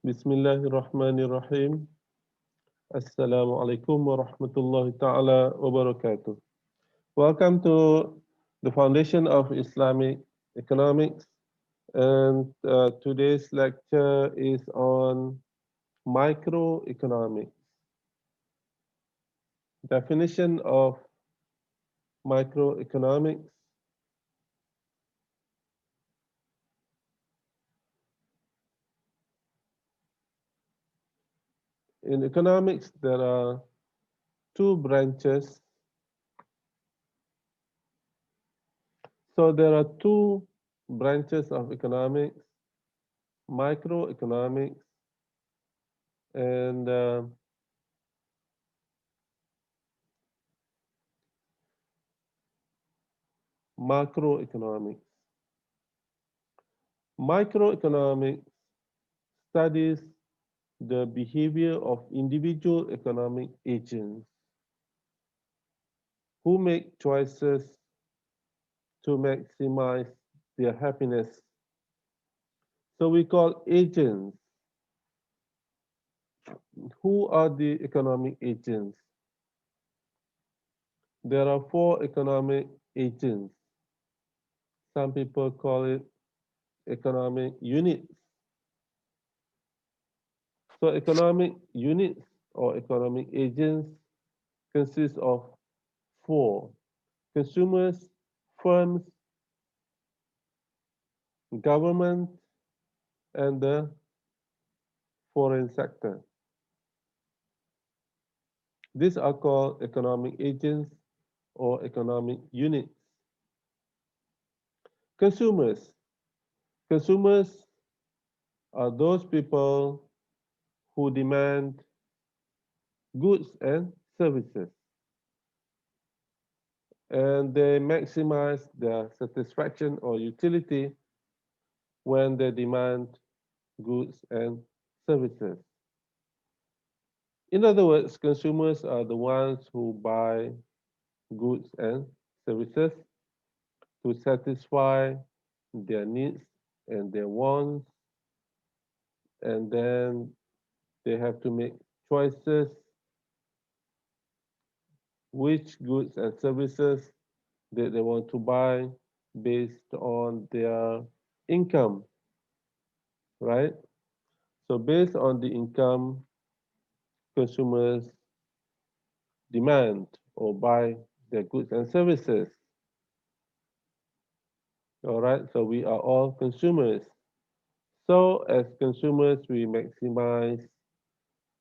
Bismillahirrahmanirrahim. Assalamualaikum warahmatullahi ta'ala wabarakatuh. Welcome to the Foundation of Islamic Economics. And today's lecture is on microeconomics. Definition of microeconomics. In economics, there are two branches. So there are two branches of economics, microeconomics and macroeconomics. Microeconomics studies the behavior of individual economic agents who make choices to maximize their happiness. So we call agents. Who are the economic agents? There are four economic agents. Some people call it economic units. So economic units or economic agents consist of four: consumers, firms, government, and the foreign sector. These are called economic agents or economic units. Consumers. Consumers are those people who demand goods and services, and they maximize their satisfaction or utility when they demand goods and services. In other words, consumers are the ones who buy goods and services to satisfy their needs and their wants, and then they have to make choices which goods and services that they want to buy based on their income, right? So based on the income, consumers demand or buy their goods and services. All right, so we are all consumers. So as consumers, we maximize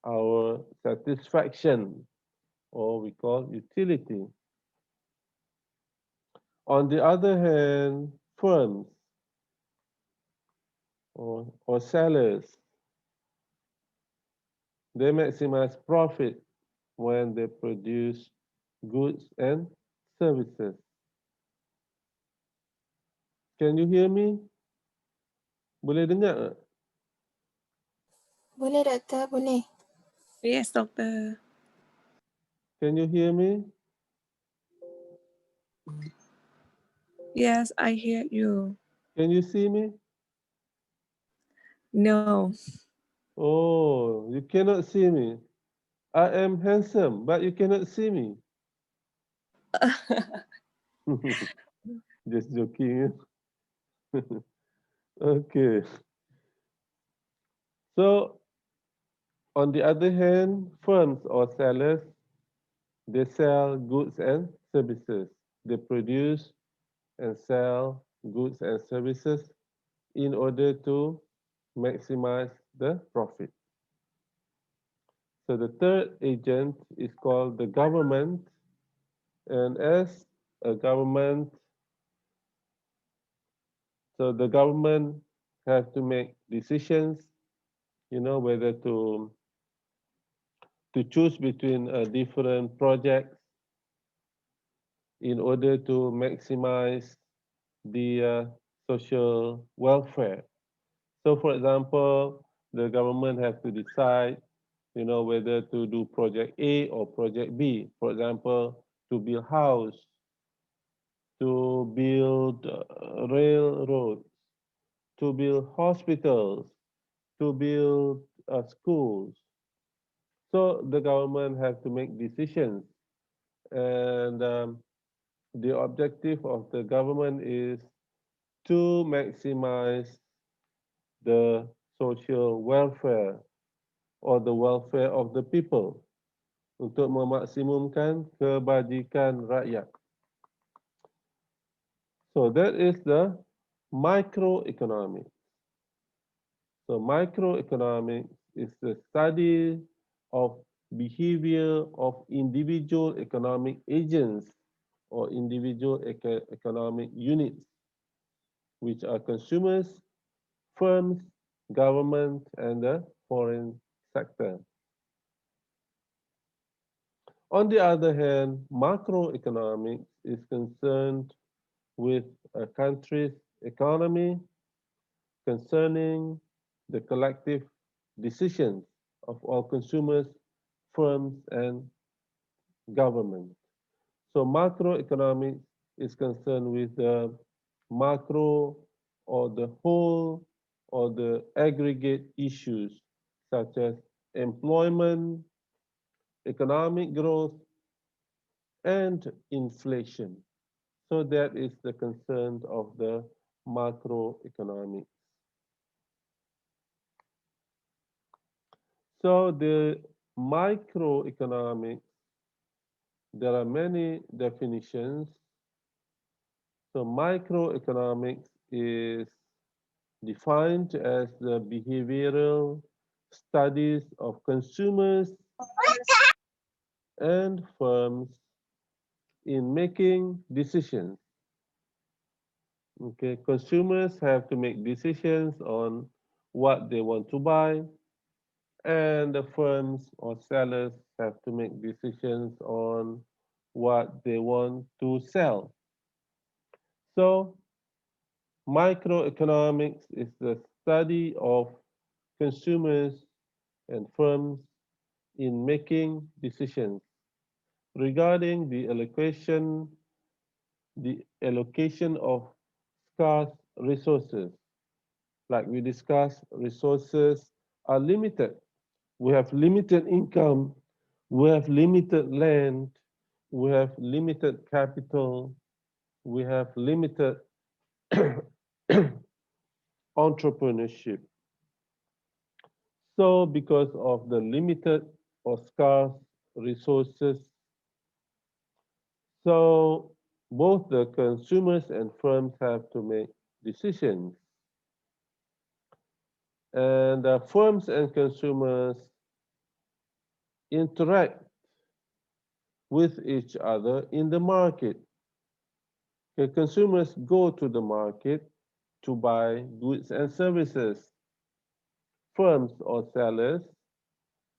our satisfaction, or we call utility. On the other hand, firms or sellers, they maximize profit when they produce goods and services. Can you hear me? Boleh dengar tak? Boleh doktor, boleh. Yes, doctor. Can you hear me? Yes, I hear you. Can you see me? No. Oh, you cannot see me. I am handsome, but you cannot see me. Just joking. Okay. So, on the other hand, firms or sellers, they sell goods and services. They produce and sell goods and services in order to maximize the profit. So the third agent is called the government, and as a government, so the government have to make decisions, whether to choose between different projects in order to maximize the social welfare. So, for example, the government has to decide, whether to do project A or project B. For example, to build house, to build railroads, to build hospitals, to build schools. So the government have to make decisions, and the objective of the government is to maximize the social welfare or the welfare of the people, untuk memaksimumkan kebajikan rakyat. So that is the microeconomics. So microeconomics is the study of behavior of individual economic agents or individual economic units, which are consumers, firms, government, and the foreign sector. On the other hand, macroeconomics is concerned with a country's economy concerning the collective decisions of all consumers, firms, and government. So macroeconomics is concerned with the macro or the whole or the aggregate issues such as employment, economic growth, and inflation. So that is the concern of the macroeconomics. So the microeconomics, there are many definitions. So microeconomics is defined as the behavioral studies of consumers and firms in making decisions. Okay, consumers have to make decisions on what they want to buy, and the firms or sellers have to make decisions on what they want to sell. So, microeconomics is the study of consumers and firms in making decisions regarding the allocation of scarce resources. Like we discussed, resources are limited. We have limited income, we have limited land, we have limited capital, we have limited entrepreneurship. So, because of the limited or scarce resources, so both the consumers and firms have to make decisions. And firms and consumers interact with each other in the market. Okay, consumers go to the market to buy goods and services. Firms or sellers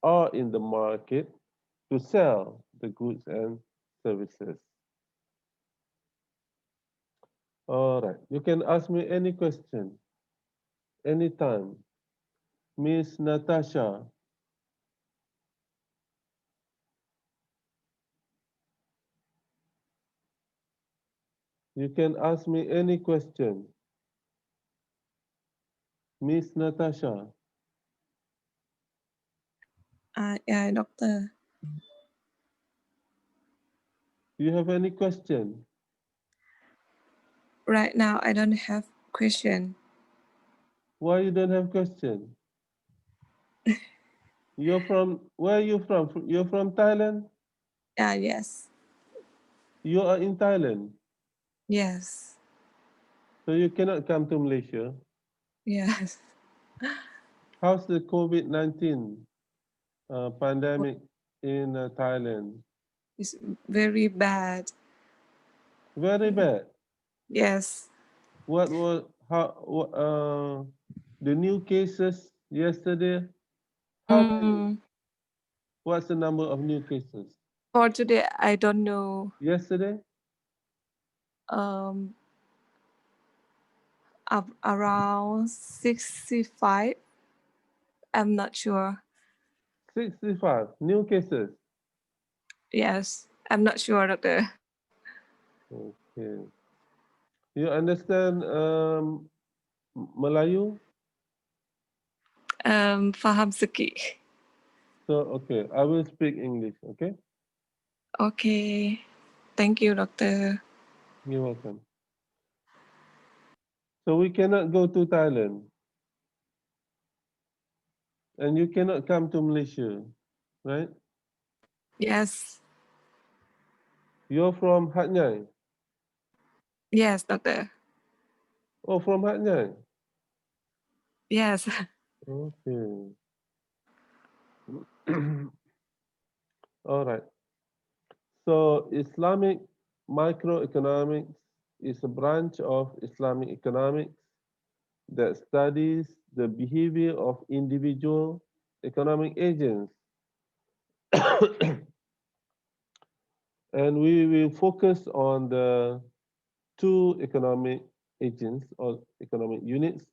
are in the market to sell the goods and services. All right, you can ask me any question, anytime. Miss Natasha, you can ask me any question. Miss Natasha, Yeah, doctor. you have any question? Right now, I don't have question. Why you don't have question? You're from, where are you from? You're from Thailand? Yes. You are in Thailand, Yes. so you cannot come to Malaysia. Yes. How's the COVID-19 pandemic in Thailand? It's very bad. Very bad. Yes. What was the new cases yesterday? How many? Mm, What's the number of new cases for today, I don't know. yesterday? Um, around 65. I'm not sure. 65 new cases. Yes, I'm not sure, doctor. Okay. You understand Melayu? Faham sikit. So, okay, I will speak English, okay? Okay. Thank you, Doctor. You're welcome. So we cannot go to Thailand and you cannot come to Malaysia, right? Yes. You're from Hat Yai. Yes, Doctor. Oh, from Hat Yai. Yes. Okay. All right. So Islamic microeconomics is a branch of Islamic economics that studies the behavior of individual economic agents. And we will focus on the two economic agents or economic units,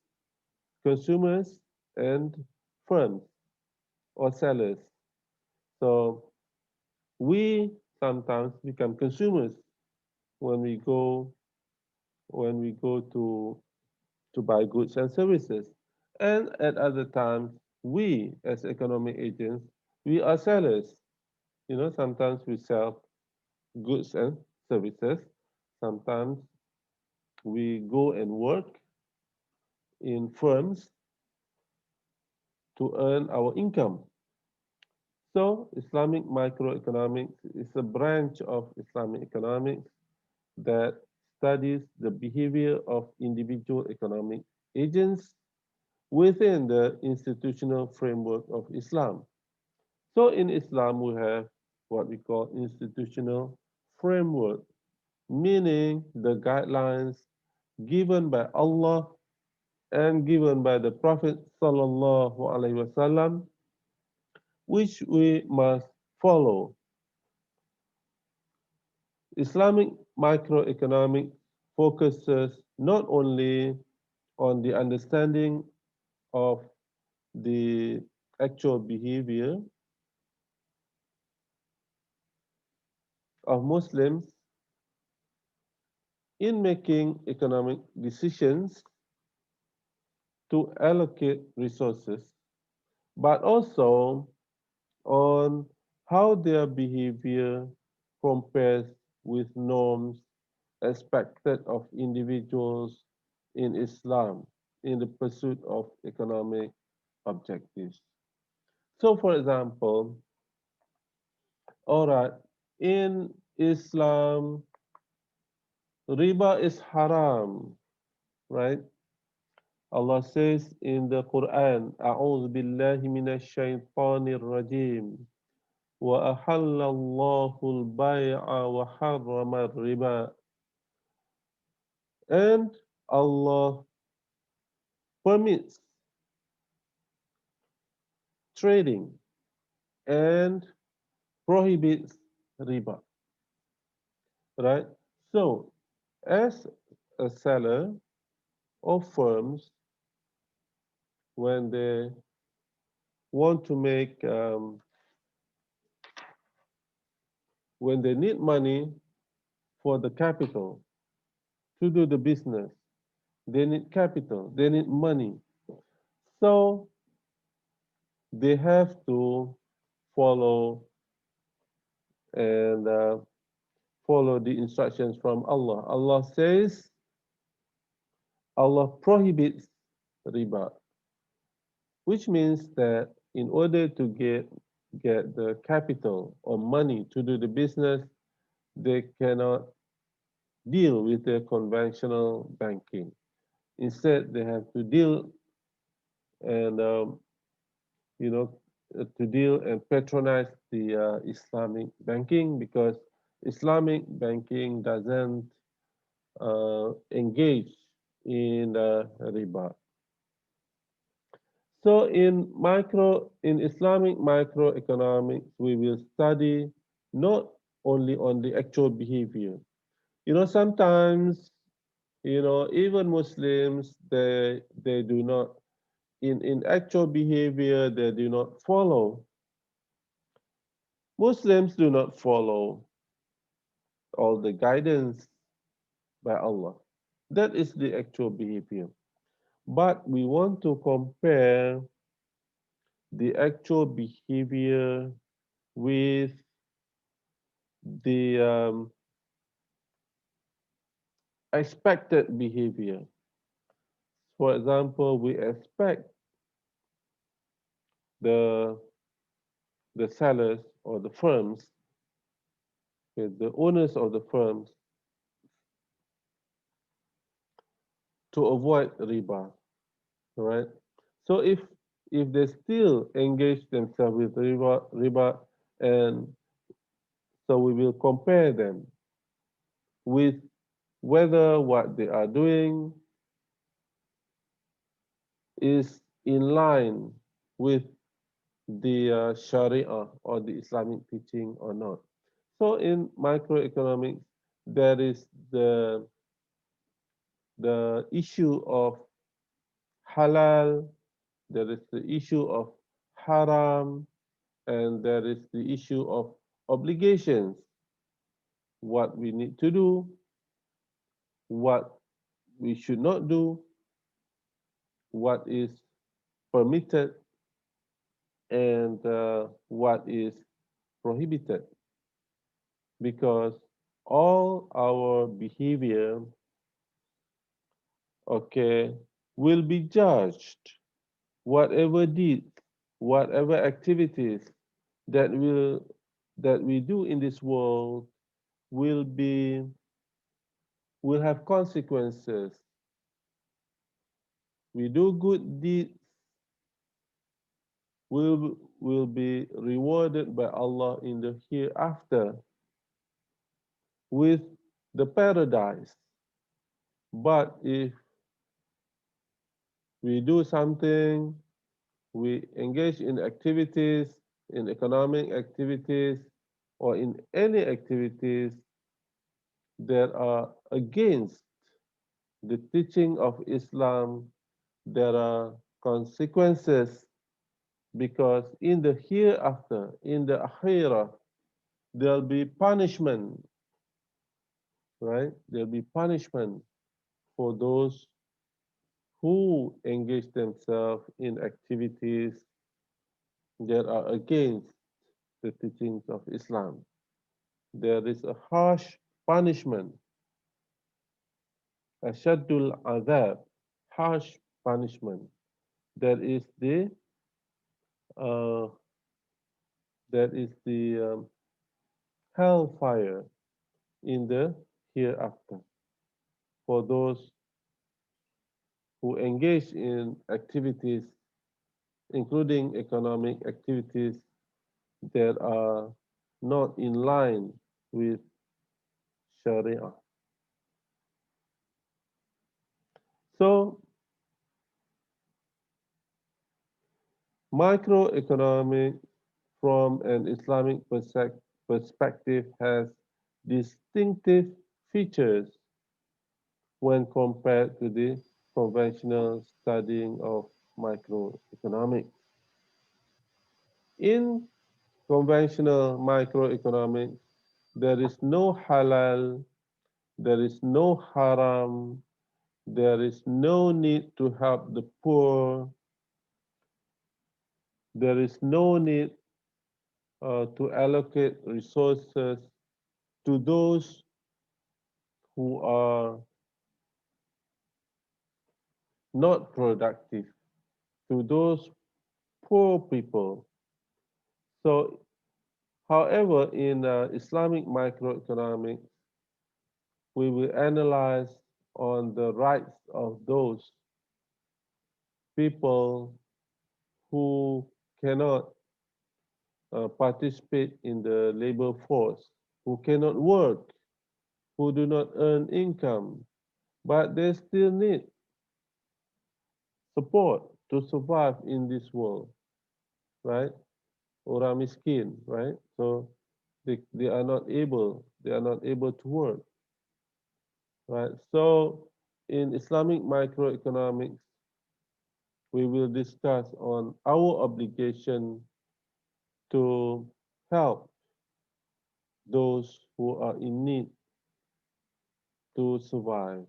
consumers and firms or sellers. So we sometimes become consumers when we go to buy goods and services. And at other times, we as economic agents, we are sellers. You know, sometimes we sell goods and services. Sometimes we go and work in firms to earn our income. So Islamic microeconomics is a branch of Islamic economics that studies the behavior of individual economic agents within the institutional framework of Islam. So in Islam, we have what we call institutional framework, meaning the guidelines given by Allah and given by the Prophet sallallahu alaihi wasallam, which we must follow. Islamic microeconomics focuses not only on the understanding of the actual behavior of Muslims in making economic decisions to allocate resources, but also on how their behavior compares with norms expected of individuals in Islam in the pursuit of economic objectives. So, for example, all right, in Islam, riba is haram, right? Allah says in the Quran, أعوذ بالله من الشيطان الرجيم وأحل الله البيع وحرم الربا. And Allah permits trading and prohibits riba, right? So, as a seller of firms, when they want to make, when they need money for the capital to do the business, they need capital, they need money. So, they have to follow and follow the instructions from Allah. Allah says, Allah prohibits riba, which means that in order to get the capital or money to do the business, they cannot deal with the conventional banking. Instead, they have to deal and you know to deal and patronize the Islamic banking because Islamic banking doesn't engage in riba. So in Islamic microeconomics, we will study not only on the actual behavior. You know, sometimes, you know, even Muslims, they do not in actual behavior, they do not follow. Muslims do not follow all the guidance by Allah. That is the actual behavior. But we want to compare the actual behavior with the expected behavior. For example, we expect the the sellers or the firms, okay, the owners of the firms, to avoid riba, right? So if they still engage themselves with riba, and so we will compare them with whether what they are doing is in line with the Sharia or the Islamic teaching or not. So in microeconomics, there is the issue of halal, there is the issue of haram, and there is the issue of obligations, what we need to do, what we should not do, what is permitted, and what is prohibited. Because all our behavior, okay, will be judged. Whatever deeds, whatever activities that will that we do in this world will be will have consequences. We do good deeds, will be rewarded by Allah in the hereafter with the paradise. But if we do something, we engage in activities, in economic activities, or in any activities that are against the teaching of Islam, there are consequences, because in the hereafter, in the akhirah, there'll be punishment, right? There'll be punishment for those who engage themselves in activities that are against the teachings of Islam. There is a harsh punishment, ashaddul azab, harsh punishment. That is the uh, that is the hellfire in the hereafter for those who engage in activities, including economic activities that are not in line with Sharia. So, microeconomic from an Islamic perspective has distinctive features when compared to the conventional studying of microeconomics. In conventional microeconomics, there is no halal, there is no haram, there is no need to help the poor, there is no need to allocate resources to those who are not productive, to those poor people. So, however, in Islamic microeconomics, we will analyze on the rights of those people who cannot participate in the labor force, who cannot work, who do not earn income, but they still need support to survive in this world, right? Orang miskin, right? So they are not able to work, right? So in Islamic microeconomics, we will discuss on our obligation to help those who are in need to survive.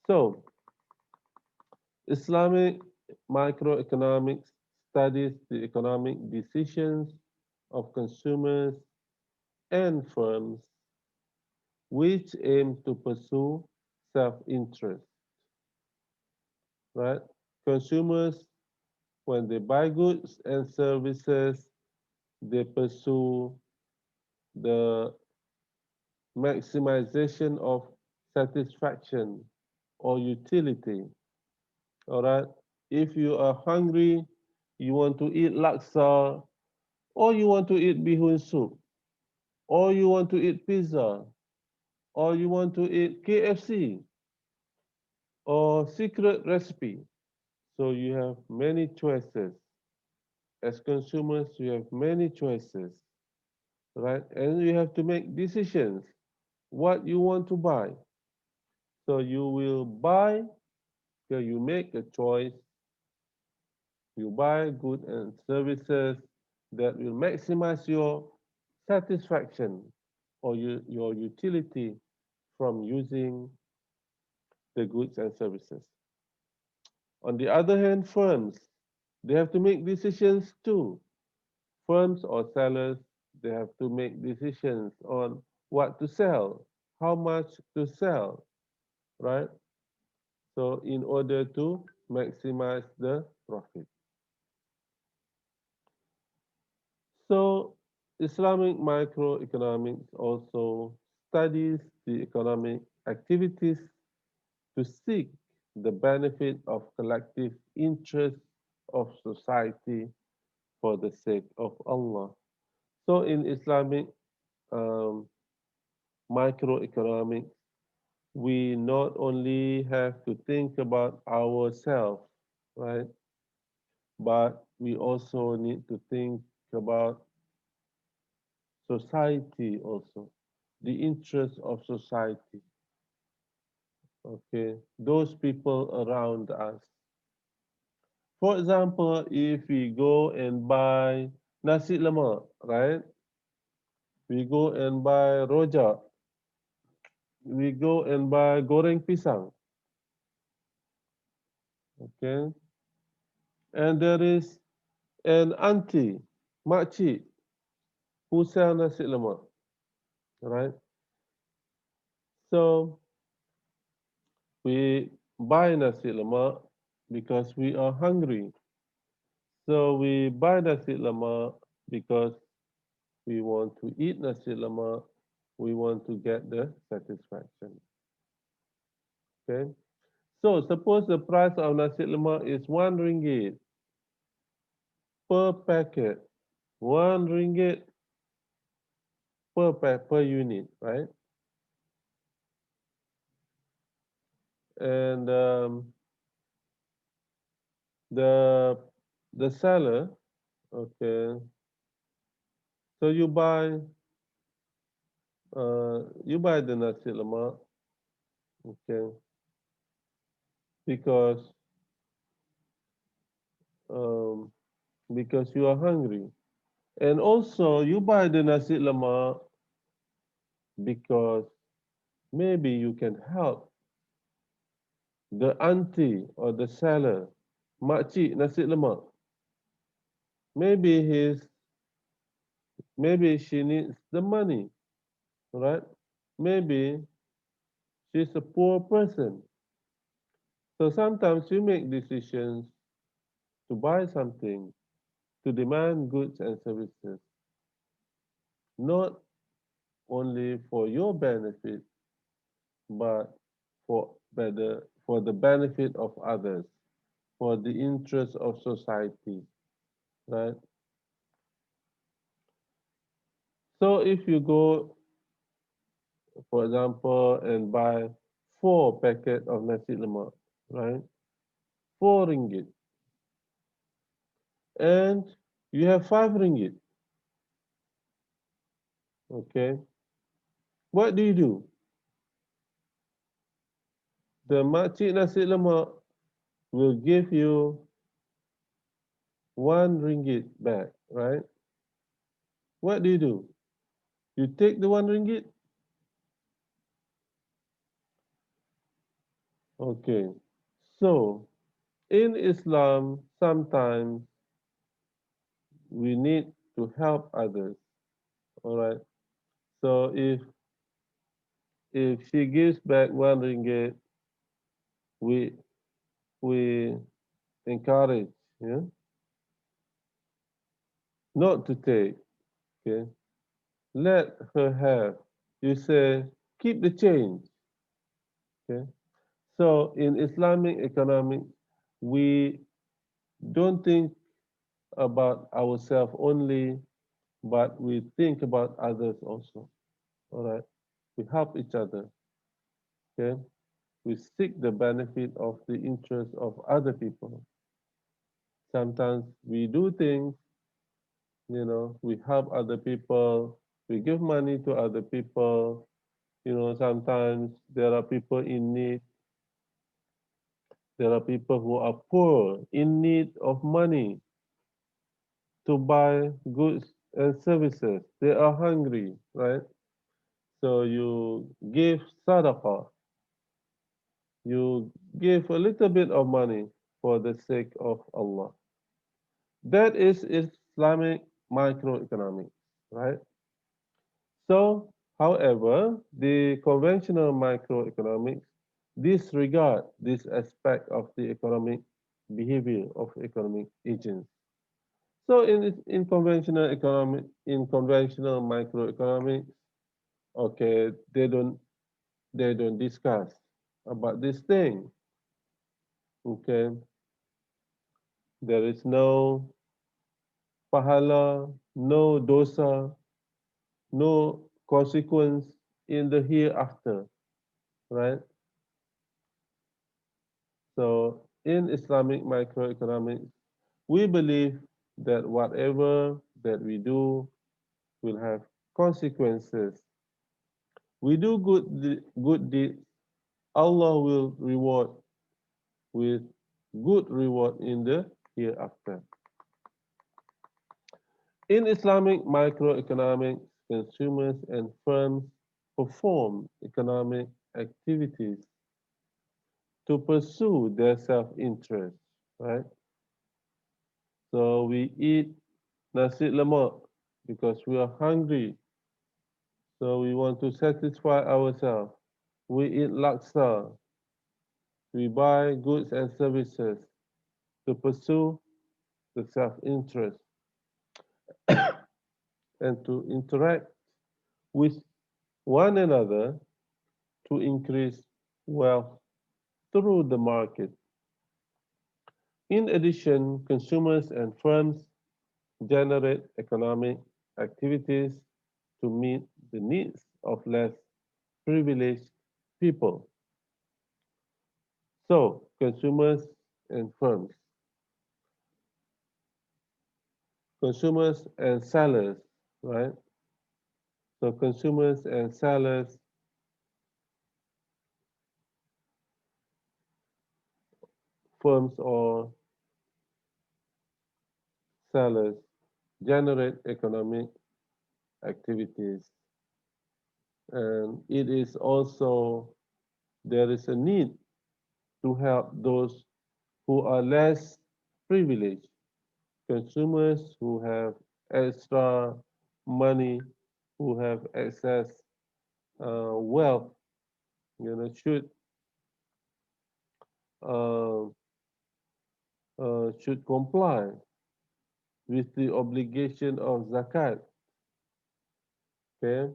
So Islamic microeconomics studies the economic decisions of consumers and firms which aim to pursue self-interest, right? Consumers, when they buy goods and services, they pursue the maximization of satisfaction or utility. All right. If you are hungry, you want to eat laksa, or you want to eat bihun soup, or you want to eat pizza, or you want to eat KFC or secret recipe. So you have many choices. As consumers, you have many choices, right? And you have to make decisions what you want to buy. So you will buy, so you make a choice, you buy goods and services that will maximize your satisfaction or your utility from using the goods and services. On the other hand, firms, they have to make decisions too. Firms or sellers, they have to make decisions on what to sell, how much to sell, right? So in order to maximize the profit. So Islamic microeconomics also studies the economic activities to seek the benefit of collective interests of society for the sake of Allah. So in Islamic um, microeconomics, we not only have to think about ourselves, right? But we also need to think about society also, the interests of society, okay? Those people around us. For example, if we go and buy nasi lemak, right? We go and buy rojak. We go and buy goreng pisang, okay? And there is an auntie, makcik, who sell nasi lemak, right? So we buy nasi lemak because we are hungry. So we buy nasi lemak because we want to eat nasi lemak. We want to get the satisfaction. Okay. So suppose the price of nasi lemak is 1 ringgit per packet. 1 ringgit per unit, right? And the the seller, okay. So you buy the nasi lemak, okay, because um, because you are hungry. And also you buy the nasi lemak because maybe you can help the auntie or the seller, makcik nasi lemak. Maybe maybe she needs the money, right? Maybe she's a poor person. So sometimes you make decisions to buy something, to demand goods and services, not only for your benefit, but for the benefit of others, for the interest of society, right? So if you go, for example, and buy 4 packets of nasi lemak, right? 4 ringgit, and you have 5 ringgit, okay? What do? The makcik nasi lemak will give you 1 ringgit back, right? What do? You take the 1 ringgit, okay? So in Islam, sometimes we need to help others. All right. So if she gives back 1 ringgit, we we encourage, yeah, not to take. Okay, let her have. You say keep the change. Okay. So in Islamic economics, we don't think about ourselves only, but we think about others also. All right. We help each other. Okay. We seek the benefit of the interest of other people. Sometimes we do things, we help other people, we give money to other people. Sometimes there are people in need, there are people who are poor, in need of money to buy goods and services. They are hungry, right? So you give sadaqah, you give a little bit of money for the sake of Allah. That is Islamic microeconomics, right? So, however, the conventional microeconomics disregard this aspect of the economic behavior of economic agents. So, in conventional economic, in conventional microeconomics, okay, they don't discuss about this thing. Okay, there is no pahala, no dosa, no consequence in the hereafter, right? So in Islamic microeconomics, we believe that whatever that we do will have consequences. We do good deeds, Allah will reward with good reward in the hereafter. In Islamic microeconomics, consumers and firms perform economic activities to pursue their self-interest, right? So we eat nasi lemak because we are hungry, so we want to satisfy ourselves. We eat laksa, we buy goods and services to pursue the self-interest and to interact with one another to increase wealth through the market. In addition, consumers and firms generate economic activities to meet the needs of less privileged people. So, consumers and firms, consumers and sellers, right? So, consumers and sellers, firms or sellers generate economic activities. And it is also, there is a need to help those who are less privileged, consumers who have extra money, who have excess wealth, uh, should comply with the obligation of zakat. Okay,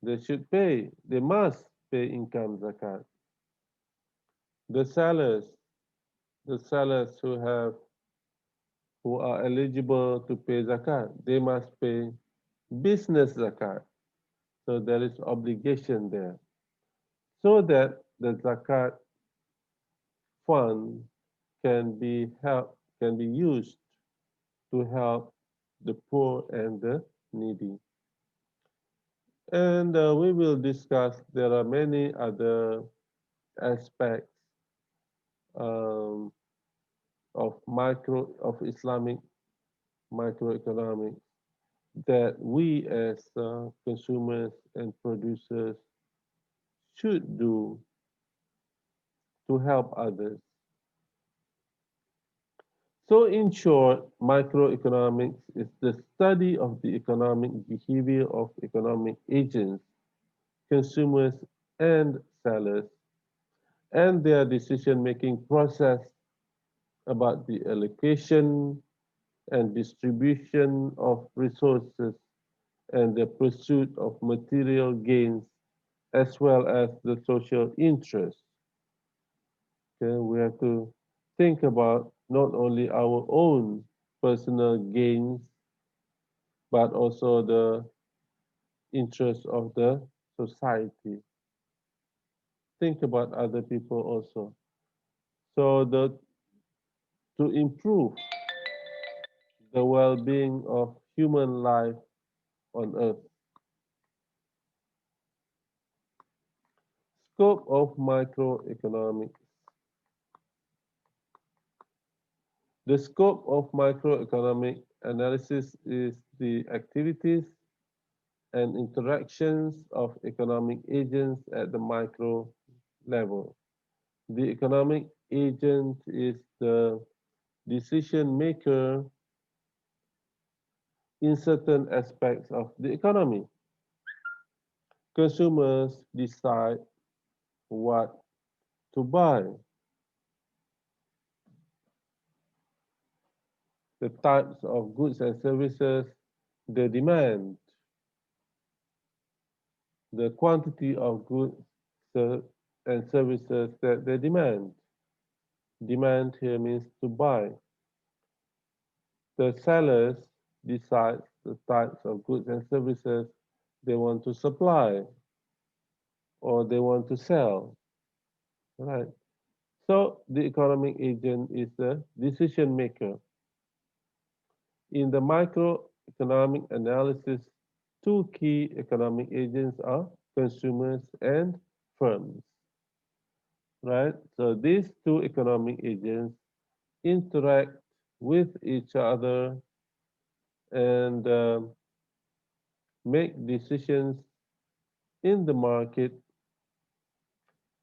they should pay. They must pay income zakat. The sellers, the sellers who are eligible to pay zakat, they must pay business zakat. So there is obligation there, so that the zakat fund can be used to help the poor and the needy. And we will discuss, there are many other aspects um, of Islamic microeconomics that we as consumers and producers should do to help others. So, in short, microeconomics is the study of the economic behavior of economic agents, consumers, and sellers, and their decision making process about the allocation and distribution of resources and the pursuit of material gains as well as the social interest. Okay, we have to think about not only our own personal gains but also the interest of the society. Think about other people also. So to improve the well-being of human life on earth. Scope of microeconomics. The scope of microeconomic analysis is the activities and interactions of economic agents at the micro level. The economic agent is the decision maker in certain aspects of the economy. Consumers decide what to buy, the types of goods and services they demand, the quantity of goods and services that they demand. Demand here means to buy. The sellers decide the types of goods and services they want to supply or they want to sell. Right. So the economic agent is the decision maker. In the microeconomic analysis, two key economic agents are consumers and firms. Right. So these two economic agents interact with each other and make decisions in the market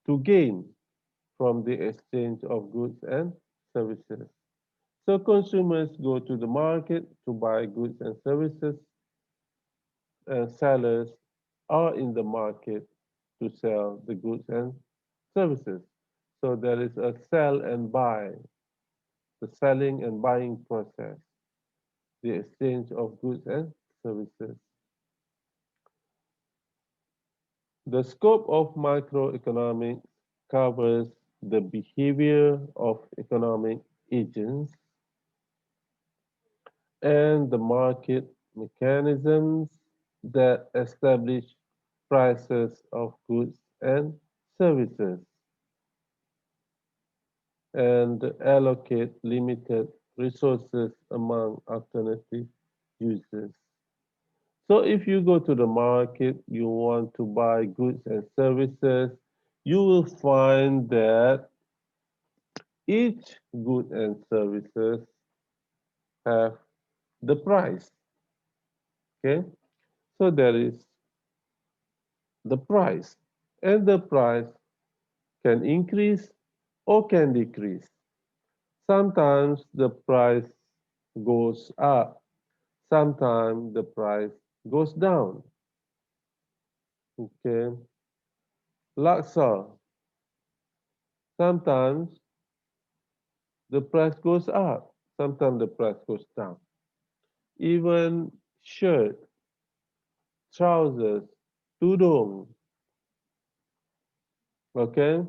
to gain from the exchange of goods and services. So consumers go to the market to buy goods and services, and sellers are in the market to sell the goods and services. So there is a sell and buy, the selling and buying process, the exchange of goods and services. The scope of microeconomics covers the behavior of economic agents and the market mechanisms that establish prices of goods and services and allocate limited resources among alternative users. So if you go to the market, you want to buy goods and services, you will find that each good and services have the price. Okay, so there is the price, and the price can increase or can decrease. Sometimes the price goes up, sometimes the price goes down. Okay, laksa, sometimes the price goes up, sometimes the price goes down. Even shirt, trousers, tudung, okay,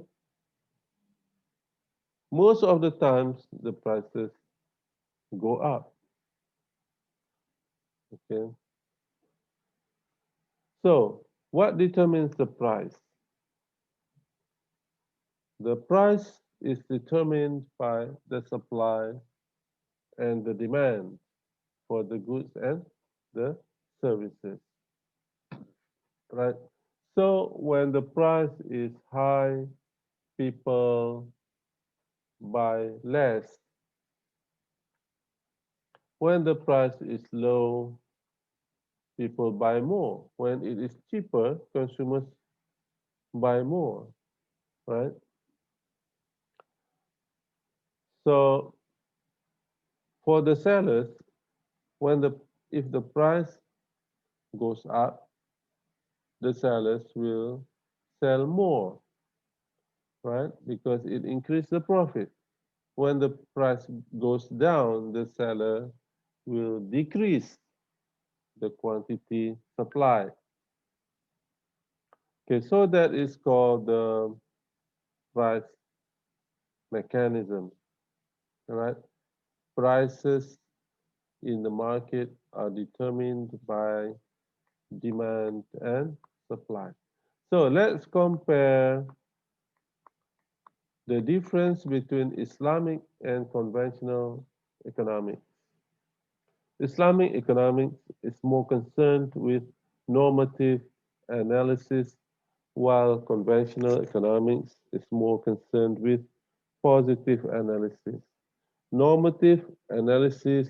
most of the times the prices go up. Okay, so what determines the price? The price is determined by the supply and the demand for the goods and the services, right? So when the price is high, people buy less. When the price is low, people buy more. When it is cheaper, consumers buy more, right? So For the sellers, when the if the price goes up, the sellers will sell more, right? Because it increases the profit. When the price goes down, the seller will decrease the quantity supply. Okay, so that is called the price mechanism, right? Prices in the market are determined by demand and supply. So let's compare the difference between Islamic and conventional economics. Islamic economics is more concerned with normative analysis, while conventional economics is more concerned with positive analysis. Normative analysis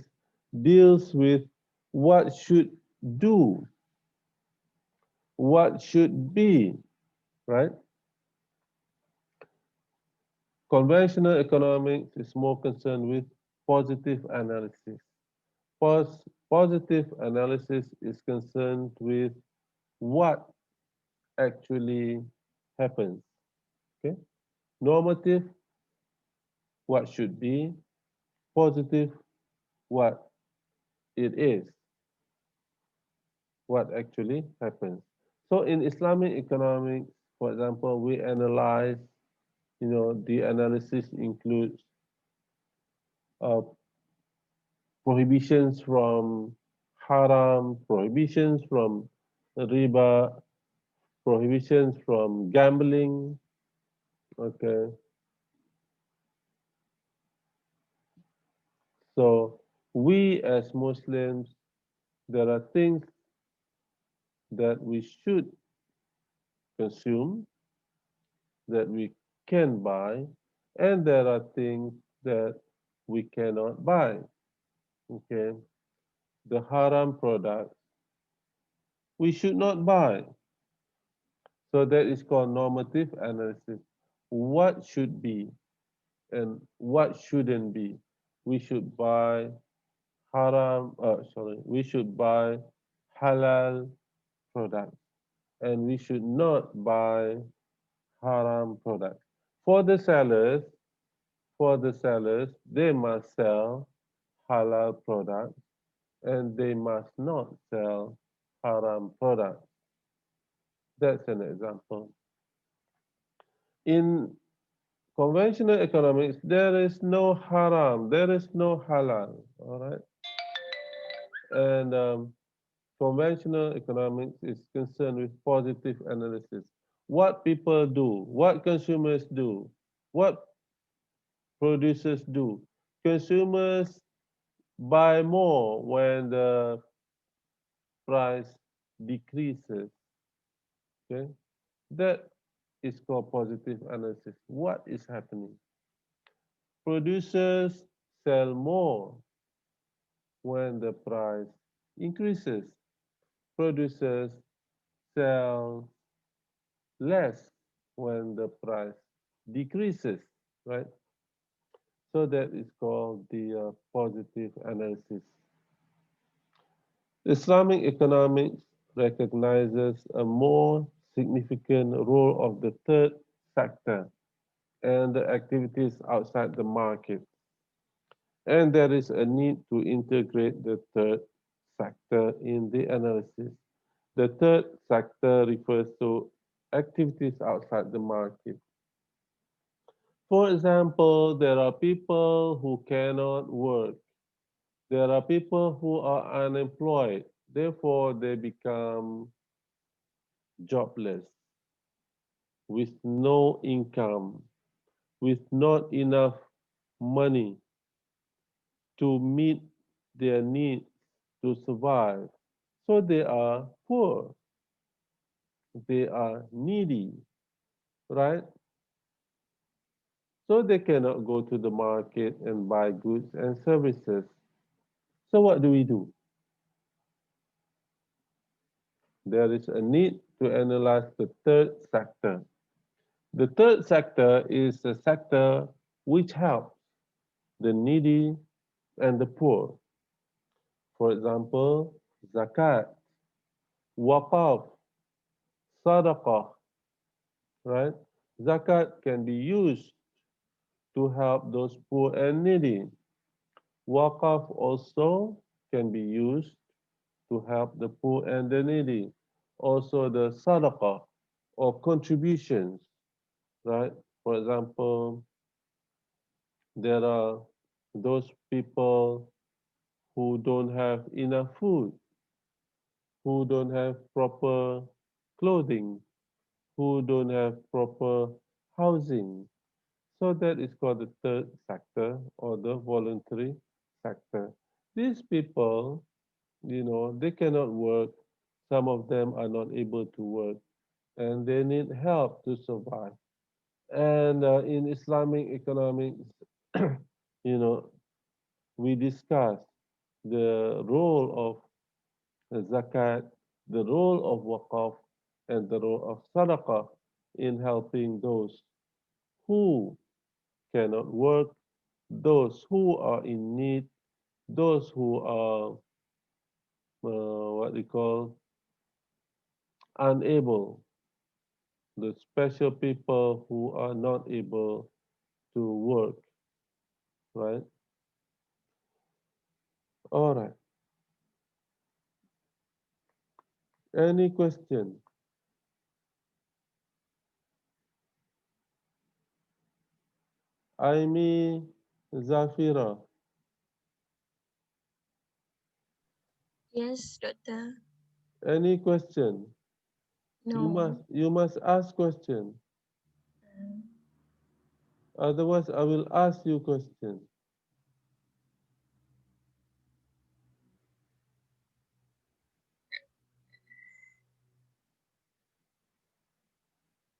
deals with what should do, what should be, right? Conventional economics is more concerned with positive analysis. Positive analysis is concerned with what actually happens. Okay? Normative, what should be. Positive, what it is, what actually happens. So in Islamic economics, for example, we analyze, the analysis includes uh, prohibitions from haram, prohibitions from riba, prohibitions from gambling. Okay, so we as Muslims, there are things that we should consume, that we can buy, and there are things that we cannot buy. Okay, the haram products we should not buy. So that is called normative analysis. What should be and what shouldn't be? We should buy we should buy halal products, and we should not buy haram products. For the sellers, they must sell halal products and they must not sell haram products. That's an example. In conventional economics, there is no haram, there is no halal, all right? And conventional economics is concerned with positive analysis. What people do, what consumers do, what producers do. Consumers buy more when the price decreases. Okay, that is called positive analysis. What is happening? Producers sell more when the price increases. Producers sell less when the price decreases, right? So that is called the positive analysis. Islamic economics recognizes a more significant role of the third sector and the activities outside the market. And there is a need to integrate the third sector in the analysis. The third sector refers to activities outside the market. For example, there are people who cannot work. There are people who are unemployed. Therefore, they become jobless with no income, with not enough money to meet their needs to survive. So they are poor, they are needy, right? So they cannot go to the market and buy goods and services. So what do we do? There is a need to analyze the third sector. The third sector is a sector which helps the needy and the poor. For example, zakat, waqaf, sadaqah, right? Zakat can be used to help those poor and needy. Waqaf also can be used to help the poor and the needy. Also the sadaqah or contributions, right? For example, there are those people who don't have enough food, who don't have proper clothing, who don't have proper housing. So that is called the third sector or the voluntary sector. These people, they cannot work. Some of them are not able to work and they need help to survive. And in Islamic economics, you know, we discuss the role of zakat, the role of waqaf, and the role of sadaqah in helping those who cannot work, those who are in need, those who are what we call unable, the special people who are not able to work, right? All right. Any question? Aimi Zafira, Yes, doctor. any question? You No. must you must ask question. Mm. Otherwise, I will ask you question.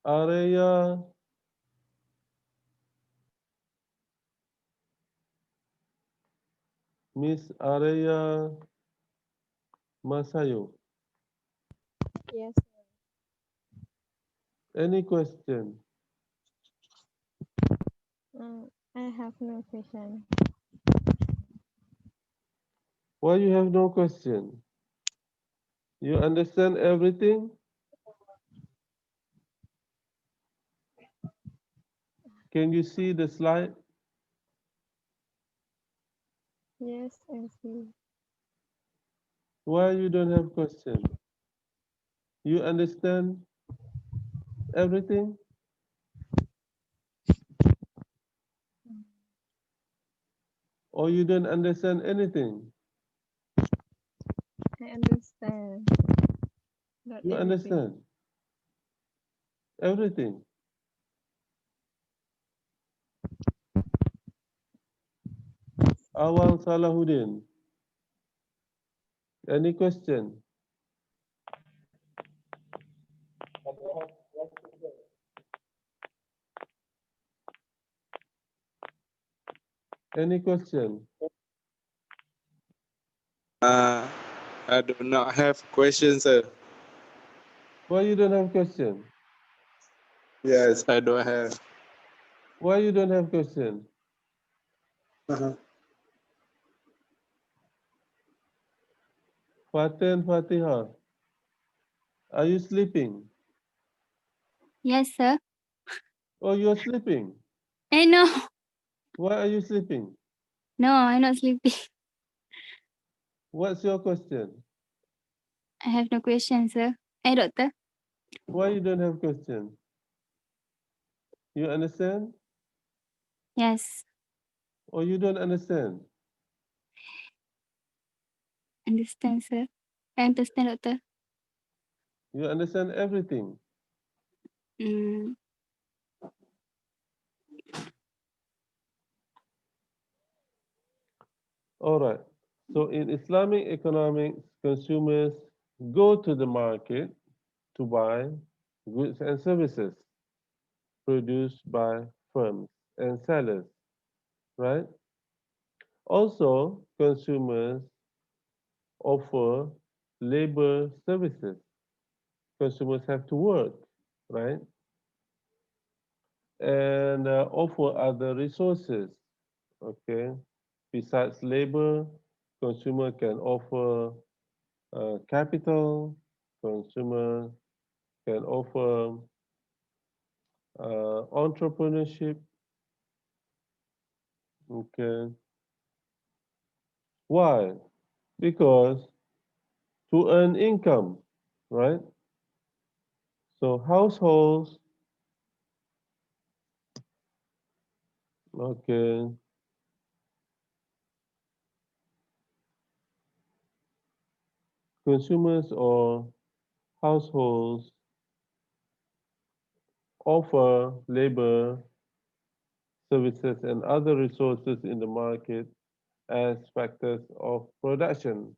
Araya Miss Araya Masayo. Yes, Any question? I have no question. Why you have no question? You understand everything? Can you see the slide? Yes, I see. Why you don't have question? You understand everything or you don't understand anything? I understand. Not You everything. understand everything. Awang Salahuddin. Any question? Any question? Uh, I do not have questions, sir. Why you don't have question? Yes, I don't have. Why you don't have question? Uh-huh. Faten Fatiha, are you sleeping? Yes, sir. Oh, you're sleeping. I know. Why are you sleeping? No, I'm not sleepy. What's your question? I have no question, sir. Hey, doctor. Why you don't have question? You understand Yes, or you don't understand? understand, sir. I understand, doctor. You understand everything. Mm, All right. So in Islamic economics, consumers go to the market to buy goods and services produced by firms and sellers, right? Also, consumers offer labor services. Consumers have to work, right? And offer other resources, okay? Besides labor, consumer can offer capital, consumer can offer entrepreneurship. Okay. Why? Because to earn income, right? So households, okay, consumers or households offer labor, services, and other resources in the market as factors of production.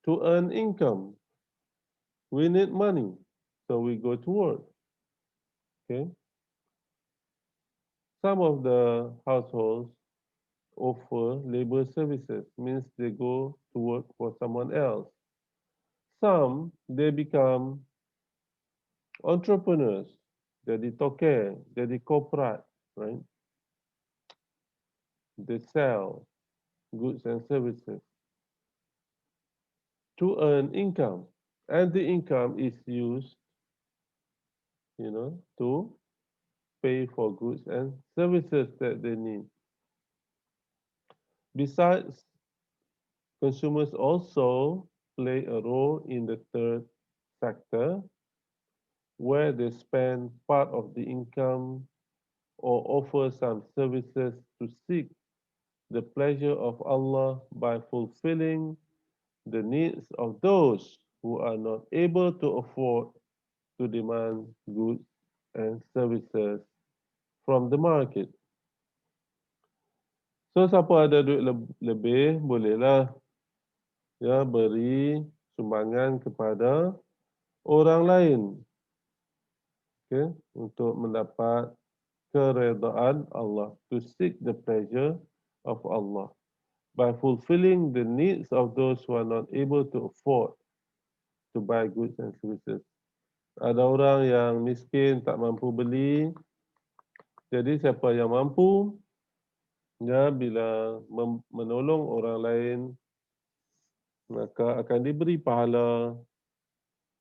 To earn income, we need money, so we go to work. Okay. Some of the households offer labor services, means they go to work for someone else. Some, they become entrepreneurs, jadi toke, jadi corporate, right? They sell goods and services to earn income, and the income is used, to pay for goods and services that they need. Besides, consumers also play a role in the third sector, where they spend part of the income or offer some services to seek the pleasure of Allah by fulfilling the needs of those who are not able to afford to demand goods and services from the market. So siapa ada duit lebih, bolehlah ya beri sumbangan kepada orang lain, okay, untuk mendapat keredaan Allah, to seek the pleasure of Allah by fulfilling the needs of those who are not able to afford to buy goods and services. Ada orang yang miskin tak mampu beli, jadi siapa yang mampu, ya bila menolong orang lain, maka akan diberi pahala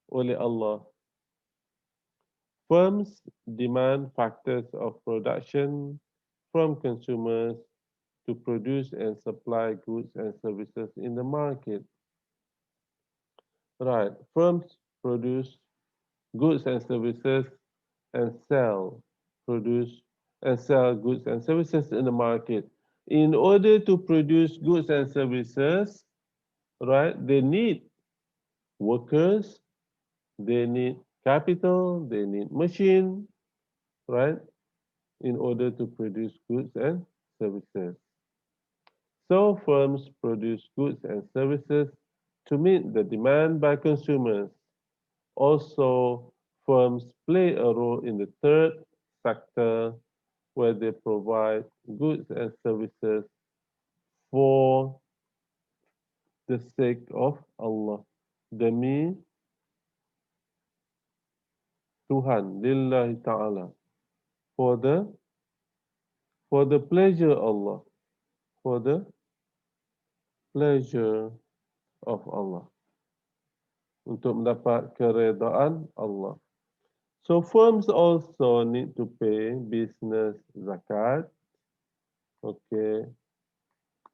oleh Allah. Firms demand factors of production from consumers to produce and supply goods and services in the market. Right, firms produce goods and services and produce and sell goods and services in the market. In order to produce goods and services, right, they need workers, they need capital, they need machine, right, in order to produce goods and services. So firms produce goods and services to meet the demand by consumers. Also, firms play a role in the third sector, where they provide goods and services for the sake of Allah. Demi Tuhan, lillahi ta'ala. For the pleasure of Allah. For the pleasure of Allah. Untuk mendapat keredaan Allah. So firms also need to pay business zakat, okay,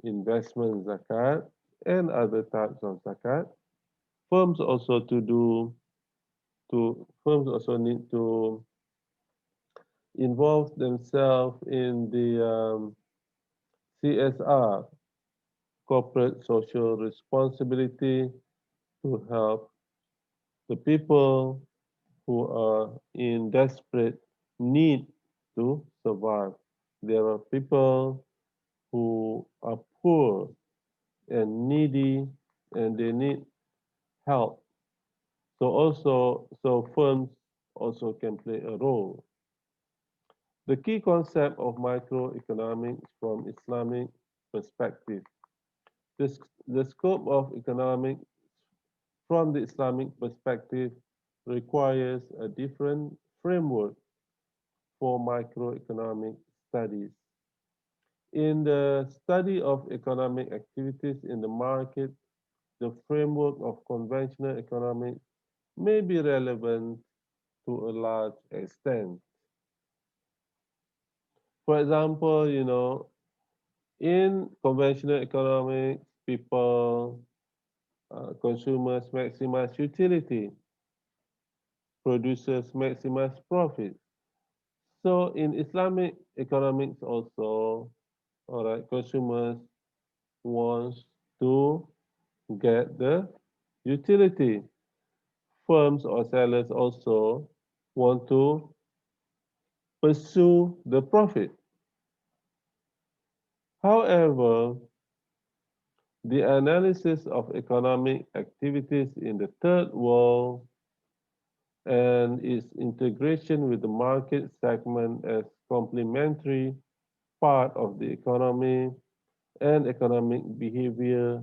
investment zakat, and other types of zakat. Firms also firms also need to involve themselves in the CSR, corporate social responsibility, to help the people who are in desperate need to survive. There are people who are poor and needy, and they need help. So firms also can play a role. The key concept of microeconomics from Islamic perspective. The scope of economics from the Islamic perspective requires a different framework for microeconomic studies. In the study of economic activities in the market, the framework of conventional economics may be relevant to a large extent. For example, in conventional economics, people, consumers maximize utility, producers maximize profit. So in Islamic economics also, all right, consumers wants to get the utility. Firms or sellers also want to pursue the profit. However, the analysis of economic activities in the third world and its integration with the market segment as complementary part of the economy and economic behavior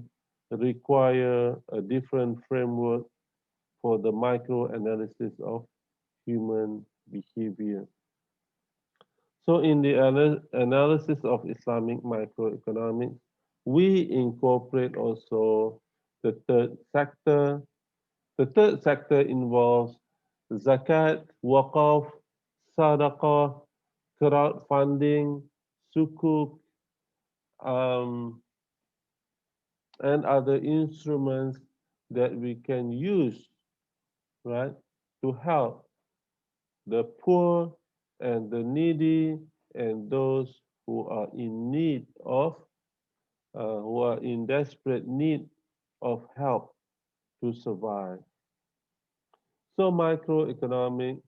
require a different framework for the microanalysis of human behavior. So in the analysis of Islamic microeconomics, we incorporate also the third sector. The third sector involves zakat, waqaf, sadaqah, crowdfunding, sukuk, um, and other instruments that we can use, right, to help the poor and the needy and those who are in need of, who are in desperate need of help to survive. So microeconomic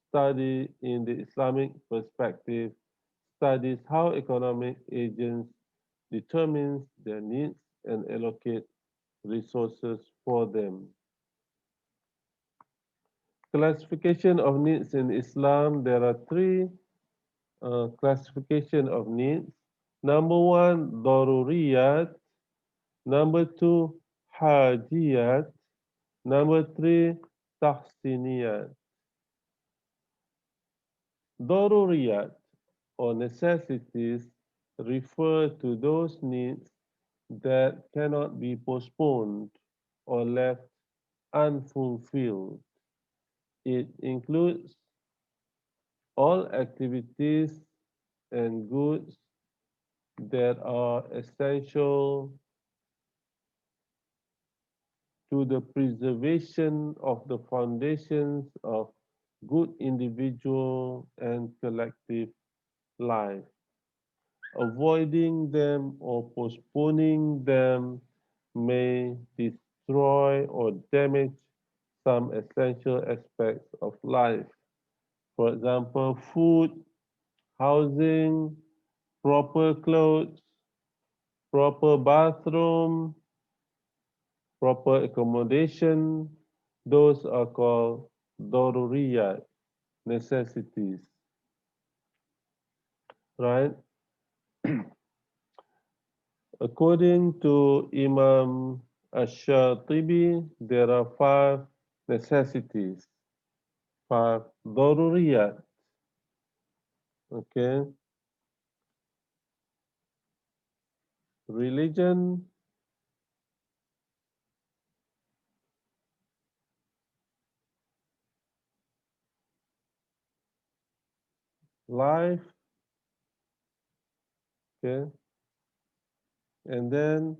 study in the Islamic perspective studies how economic agents determines their needs and allocate resources for them. Classification of needs in Islam, there are three classification of needs. Number one, daruriyat. Number two, hajiyat. Number three, tahsiniyat. Daruriyat or necessities refer to those needs that cannot be postponed or left unfulfilled. It includes all activities and goods that are essential to the preservation of the foundations of good individual and collective life. Avoiding them or postponing them may destroy or damage some essential aspects of life. For example, food, housing, proper clothes, proper bathroom, proper accommodation. Those are called daruriyat, necessities, right? According to Imam Ash-Shatibi, there are five necessities, five daruriyat, okay? Religion, life, okay? And then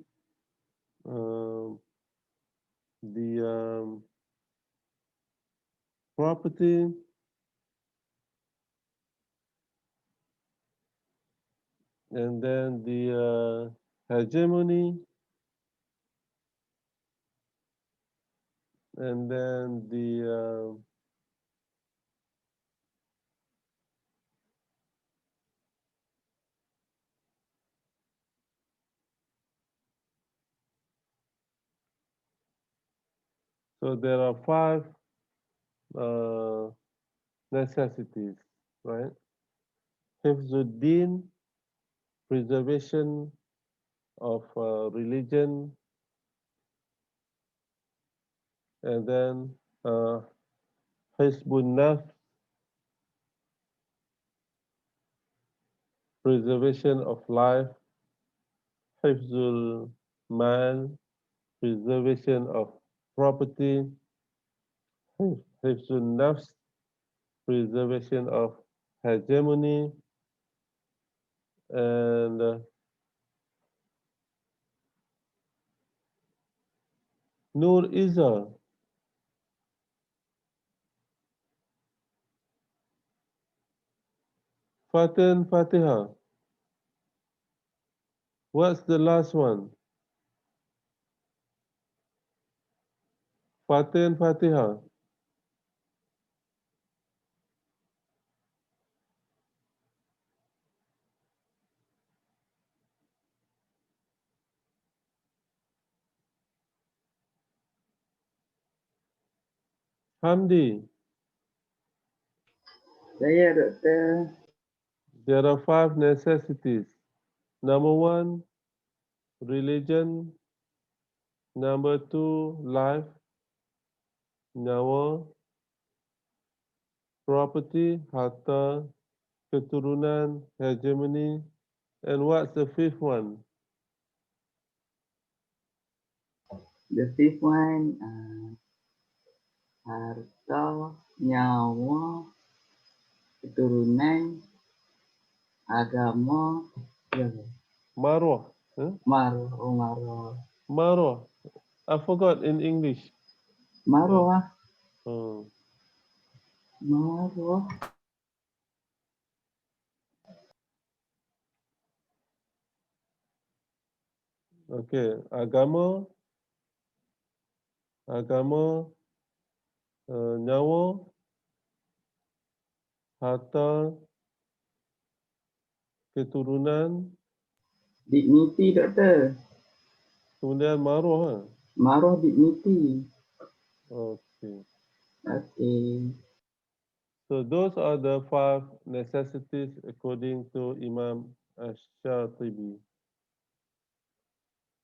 um, the property, and then the hegemony, and then so there are five uh, necessities, right? Hifzuddin, preservation of religion, and then uh, Hizbun Nafs, preservation of life, hifzul mal, preservation of property, hifzul nafs, preservation of hegemony, and Nur Iza. Fatin Fatiha. What's the last one? Fatin Fatiha. Hamdi. Saya Doktor. There are 5 necessities. Number 1, religion. Number 2, life. Nyawa. Property, harta. Keturunan, hegemony. And what's the 5th one? The 5th one, harta, nyawa, keturunan, agama, ya, Maruah. Huh? maruah. Maruah. I forgot in English. Maruah. Oh. Maruah. Okay, agama, nyawa, harta, keturunan, Dignity, Doktor. kemudian maruah. Maruah dignity. Okay. Okay. So those are the 5 necessities according to Imam Ash-Shatibi.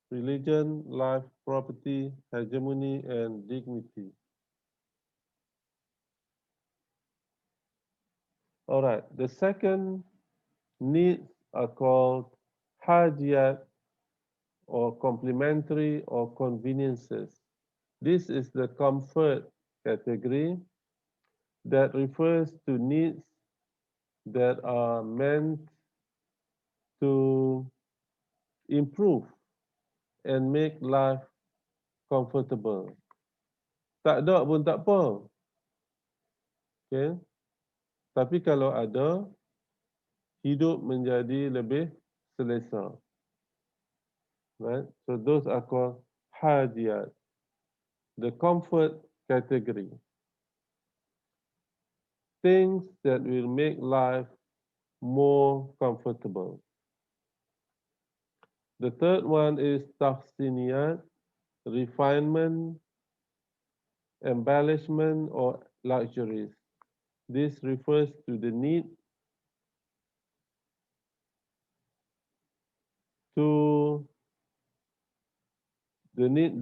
Religion, life, property, hegemony, and dignity. All right, the second needs are called hajiyat or complementary or conveniences. This is the comfort category that refers to needs that are meant to improve and make life comfortable. Tak ada pun tak apa. Okay. Tapi kalau ada, hidup menjadi lebih selesa. Right? So those are called hajiyat, the comfort category. Things that will make life more comfortable. The third one is tahsiniyat, refinement, embellishment, or luxuries. This refers to the need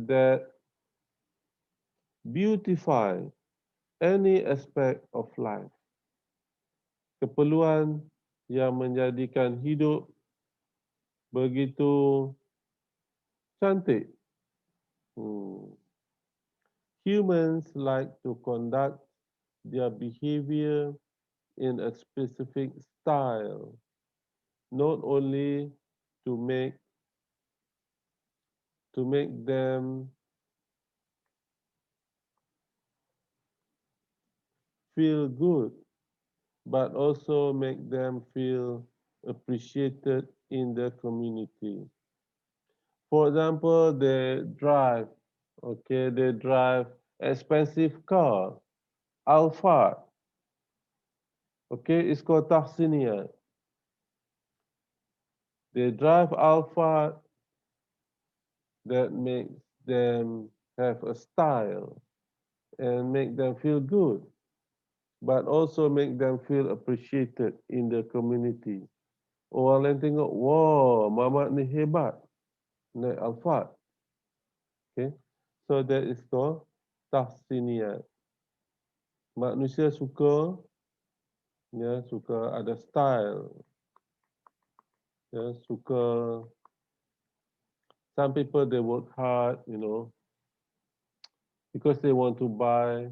that beautify any aspect of life. Keperluan yang menjadikan hidup begitu cantik. Humans like to conduct their behavior in a specific style, not only to make them feel good, but also make them feel appreciated in the community. For example, they drive expensive car, Alphard. Okay, it's called tahsiniyat. They drive Alphard that makes them have a style and make them feel good, but also make them feel appreciated in the community. Orang lain tengok, wow, Mamat ni hebat, naik Alphard. Okay, so that is called tahsiniyat. Manusia suka ada style. Ya, suka. Some people they work hard, because they want to buy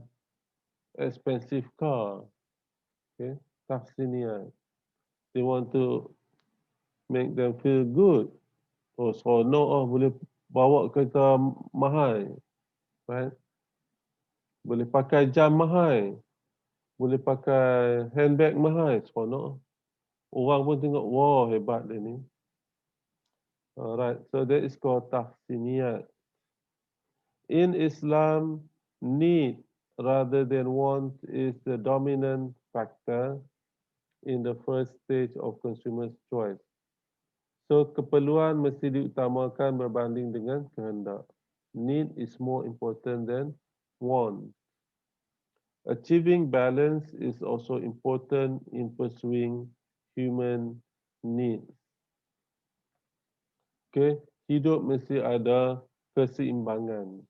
expensive car. Okay, tahsiniat. They want to make them feel good. Oh, seronok boleh bawa kereta mahal, right? Boleh pakai jam mahal, boleh pakai handbag mahal, seronok. Orang pun tengok, wah hebat dia ni. Alright, so that is called tahsiniyat. In Islam, need rather than want is the dominant factor in the first stage of consumer's choice. So, keperluan mesti diutamakan berbanding dengan kehendak. Need is more important than want. Achieving balance is also important in pursuing human needs. Okay, hidup mesti ada keseimbangan,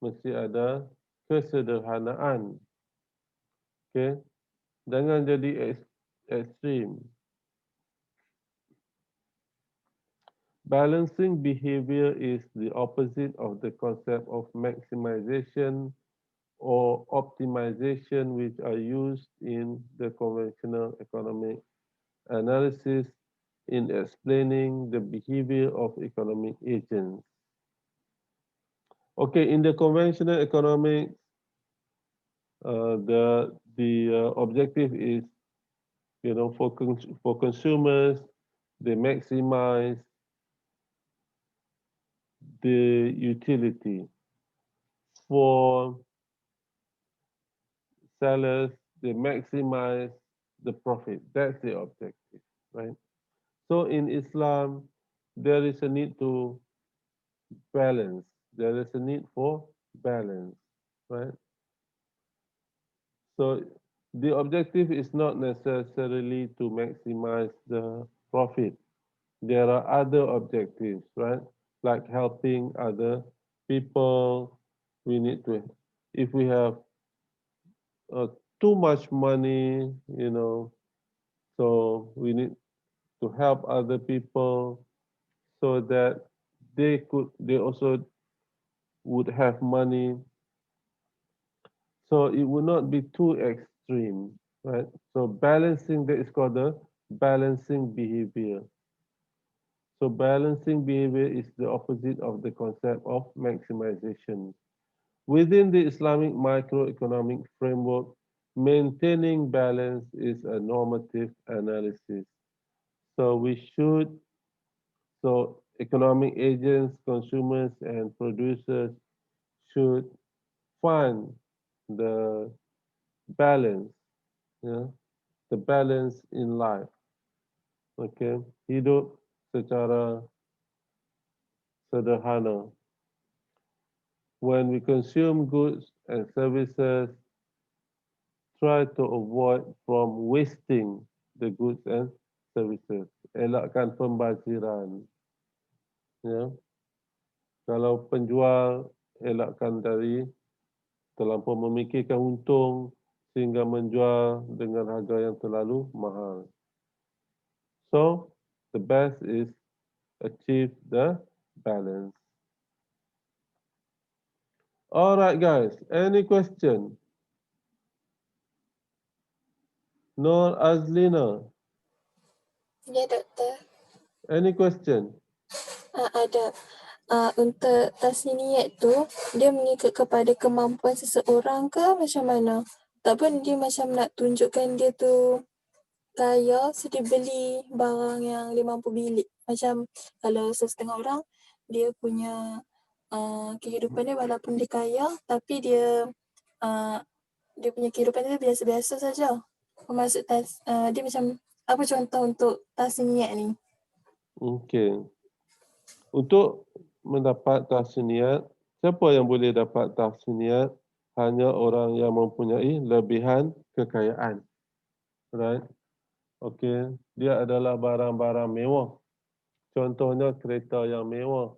mesti ada kesederhanaan. Okay, jangan jadi ekstrim. Balancing behavior is the opposite of the concept of maximization or optimization, which are used in the conventional economic analysis in explaining the behavior of economic agents. Okay, in the conventional economics, the objective is, for consumers, they maximize the utility. For sellers, they maximize the profit. That's the objective, right? So in Islam, there is a need to balance. There is a need for balance, right? So the objective is not necessarily to maximize the profit. There are other objectives, right? Like helping other people. We need to, if we have too much money, so we need to help other people so that they also would have money. So it would not be too extreme, right? So balancing, that is called the balancing behavior. So balancing behavior is the opposite of the concept of maximization. Within the Islamic microeconomic framework, maintaining balance is a normative analysis. So economic agents, consumers, and producers should find the balance, yeah, the balance in life. Okay, hidup secara sederhana. When we consume goods and services, try to avoid from wasting the goods and services. Elakkan pembaziran. Ya. Kalau penjual, elakkan dari terlampau memikirkan untung sehingga menjual dengan harga yang terlalu mahal. So, the best is achieve the balance. Alright guys, any question? Nur Azlina, Ya, Doktor. any question? Ada. Untuk tasniat tu, dia mengikut kepada kemampuan seseorang ke macam mana? Ataupun dia macam nak tunjukkan dia tu kaya, so dia beli barang yang dia mampu beli. Macam kalau setengah orang, dia punya kehidupan dia walaupun dia kaya, tapi dia punya kehidupan dia biasa-biasa saja. Maksud dia macam, apa contoh untuk tasniat ni? Okay. Untuk mendapat tahsiniat, siapa yang boleh dapat tahsiniat? Hanya orang yang mempunyai lebihan kekayaan. Right? Okay. Dia adalah barang-barang mewah. Contohnya kereta yang mewah.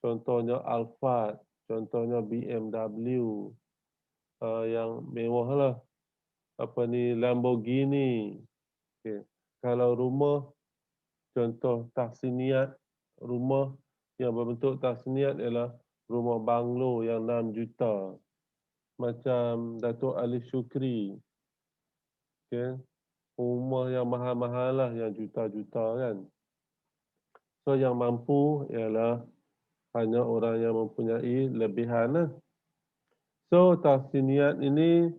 Contohnya Alphard. Contohnya BMW. Yang mewah lah. Lamborghini. Okay. Kalau rumah, contoh tahsiniat rumah yang berbentuk tahsiniat ialah rumah banglo yang 6 juta. Macam Datuk Ali Syukri. Okay. Rumah yang mahal-mahal lah, yang juta-juta kan. So yang mampu ialah hanya orang yang mempunyai lebihan lah. So tahsiniat ini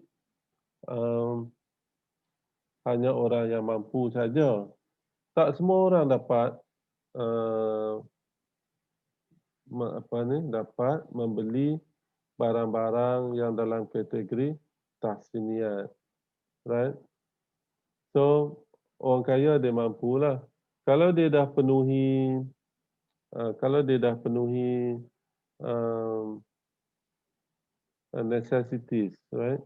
hanya orang yang mampu saja. Tak semua orang dapat dapat membeli barang-barang yang dalam kategori tahsiniat. Right? So orang kaya dia mampulah. Kalau dia dah penuhi necessities, right?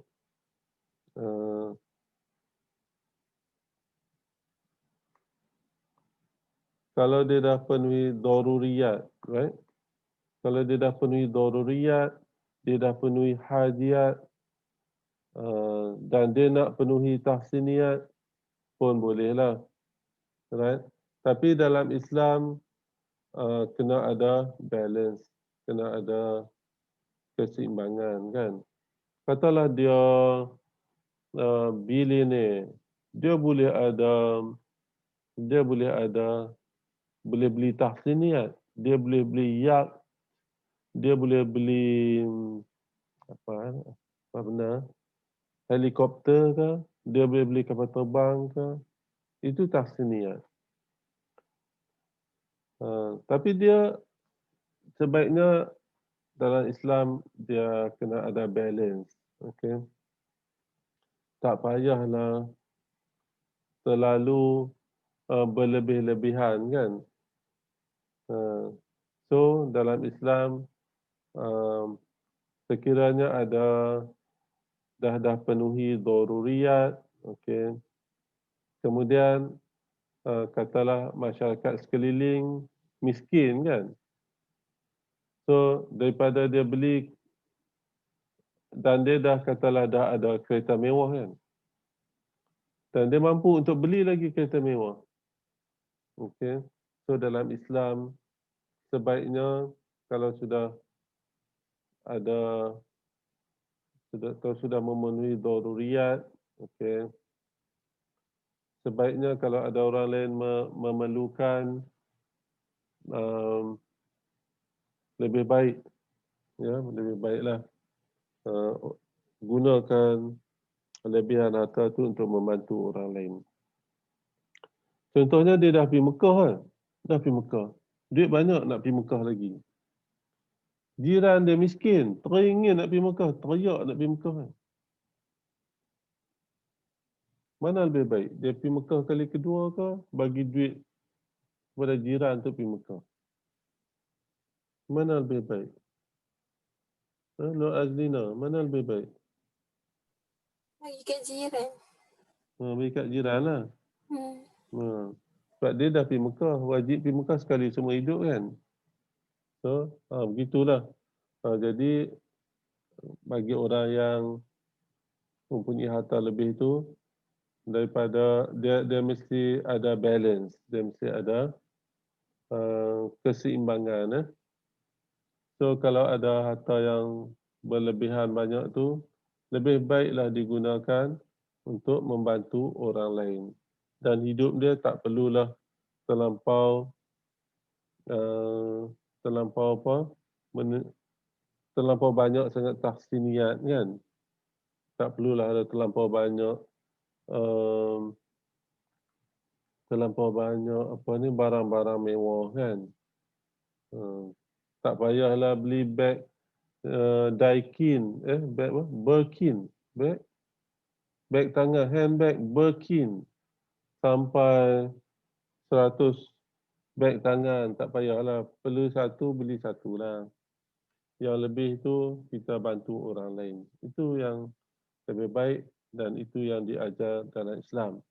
Kalau dia dah penuhi daruriyat, right? Kalau dia dah penuhi daruriyat, dia dah penuhi hajat, dan dia nak penuhi tahsiniat pun bolehlah, right? Tapi dalam Islam kena ada balance, kena ada keseimbangan, kan? Katalah dia billionaire, dia boleh beli tahsiniat, dia boleh beli yacht, dia boleh beli helikopter ke, dia boleh beli kapal terbang ke, itu tahsiniat. Tapi dia sebaiknya dalam Islam dia kena ada balance, okay? Tak payahlah terlalu berlebih-lebihan, kan? So dalam Islam sekiranya dah penuhi daruriyat, okay. Kemudian katalah masyarakat sekeliling miskin, kan? So daripada dia beli dan dia dah ada kereta mewah, kan? Dan dia mampu untuk beli lagi kereta mewah. Okay. So dalam Islam sebaiknya kalau sudah memenuhi daruriyat, okay, sebaiknya kalau ada orang lain memerlukan, lebih baik, ya, lebih baiklah gunakan kelebihan harta itu untuk membantu orang lain. Contohnya dia dah pergi Mekah, kan? Dah pergi Mekah. Duit banyak nak pergi Mekah lagi. Jiran dia miskin, teringin nak pergi Mekah, teriak nak pergi Mekah, kan? Mana lebih baik? Dia pergi Mekah kali kedua ke bagi duit kepada jiran untuk pergi Mekah? Mana lebih baik? Nur Azlina, mana lebih baik? Bagi kat jiran. Bagi kat jiran lah. Hmm. Sebab dia dah pergi Mekah, wajib pergi Mekah sekali semua hidup, kan? So, begitulah. Jadi, bagi orang yang mempunyai harta lebih itu, daripada dia mesti ada balance, dia mesti ada keseimbangan. So kalau ada harta yang berlebihan banyak tu, lebih baiklah digunakan untuk membantu orang lain. Dan hidup dia tak perlulah terlampau banyak sangat tahsiniat, kan? Tak perlulah ada terlampau banyak barang-barang mewah, kan? Tak payahlah beli beg Daikin, Birkin, beg tangan, handbag Birkin sampai 100 beg tangan, tak payahlah. Perlu satu, beli satu lah. Yang lebih tu kita bantu orang lain. Itu yang lebih baik dan itu yang diajar dalam Islam.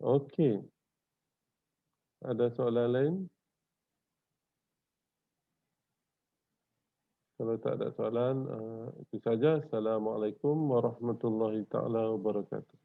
Okey. Ada soalan lain? Kalau tak ada soalan, itu saja. Assalamualaikum warahmatullahi taala wabarakatuh.